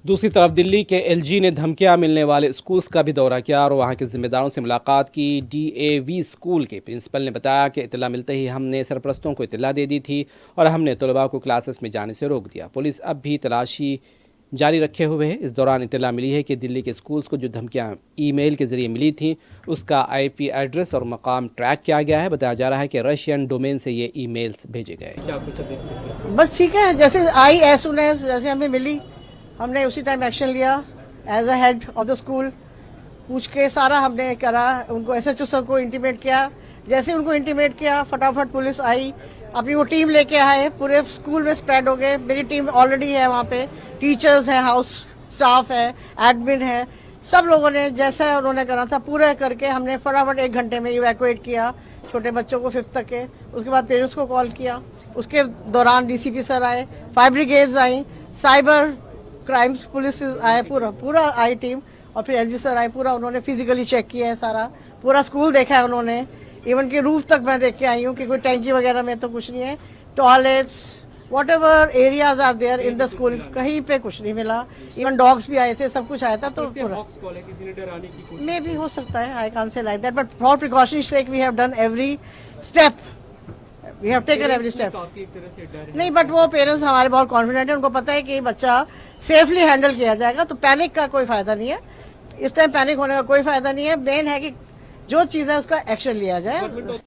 दूसरी तरफ दिल्ली के एलजी ने धमकियां मिलने वाले स्कूल्स का भी दौरा किया और वहां के जिम्मेदारों से मुलाकात की। डीएवी स्कूल के प्रिंसिपल ने बताया कि इत्तला मिलते ही हमने सरपरस्तों को इत्तला दे दी थी और हमने तलबा को क्लासेस में जाने से रोक दिया। पुलिस अब भी तलाशी जारी रखे हुए है। इस दौरान इत्तला मिली है कि दिल्ली के स्कूल्स को जो धमकियां ईमेल के जरिए मिली थी उसका आईपी एड्रेस और मकाम ट्रैक किया गया है। बताया जा रहा है कि रशियन डोमेन से ये ईमेल्स भेजे गए। बस ठीक है, जैसे आई एज सुन एज जैसे हमें मिली हमने उसी टाइम एक्शन लिया। As a head of the school पूछ के सारा हमने करा, उनको एसएचओ सर को इंटीमेट किया। जैसे उनको इंटीमेट किया फटाफट पुलिस आई, अपनी वो टीम लेके आए, पूरे स्कूल में स्प्रेड हो गए। मेरी टीम ऑलरेडी है वहाँ पे, टीचर्स हैं, हाउस स्टाफ है, एडमिन है, सब लोगों ने जैसा उन्होंने करा था पूरा करके हमने फटाफट 1 घंटे में इवैक्यूएट किया छोटे बच्चों को 5th तक के। उसके बाद पेरेंट्स को कॉल किया। उसके दौरान डीसीपी सर आए, फायर ब्रिगेड्स आई, साइबर क्राइम्स पुलिस आए, पूरा आई टीम, और फिर एलजी सर आए। पूरा उन्होंने फिजिकली चेक किया है, सारा पूरा स्कूल देखा है उन्होंने। इवन कि रूफ तक मैं देख के आई हूँ कि कोई टैंकी वगैरह में तो कुछ नहीं है। Toilets whatever areas are there in the school, कहीं पे कुछ नहीं मिला। इवन डॉग्स भी आए थे, सब कुछ आया था। तो पूरा मे भी हो सकता है, I can't say like that, but for precaution sake we have done every step, we have taken every step. नहीं, बट वो पेरेंट्स हमारे बहुत कॉन्फिडेंट है, उनको पता है कि बच्चा सेफली हैंडल किया जाएगा, तो पैनिक का कोई फायदा नहीं है। इस टाइम पैनिक होने का कोई फायदा नहीं है। मेन है कि जो चीज़ है उसका एक्शन लिया जाए।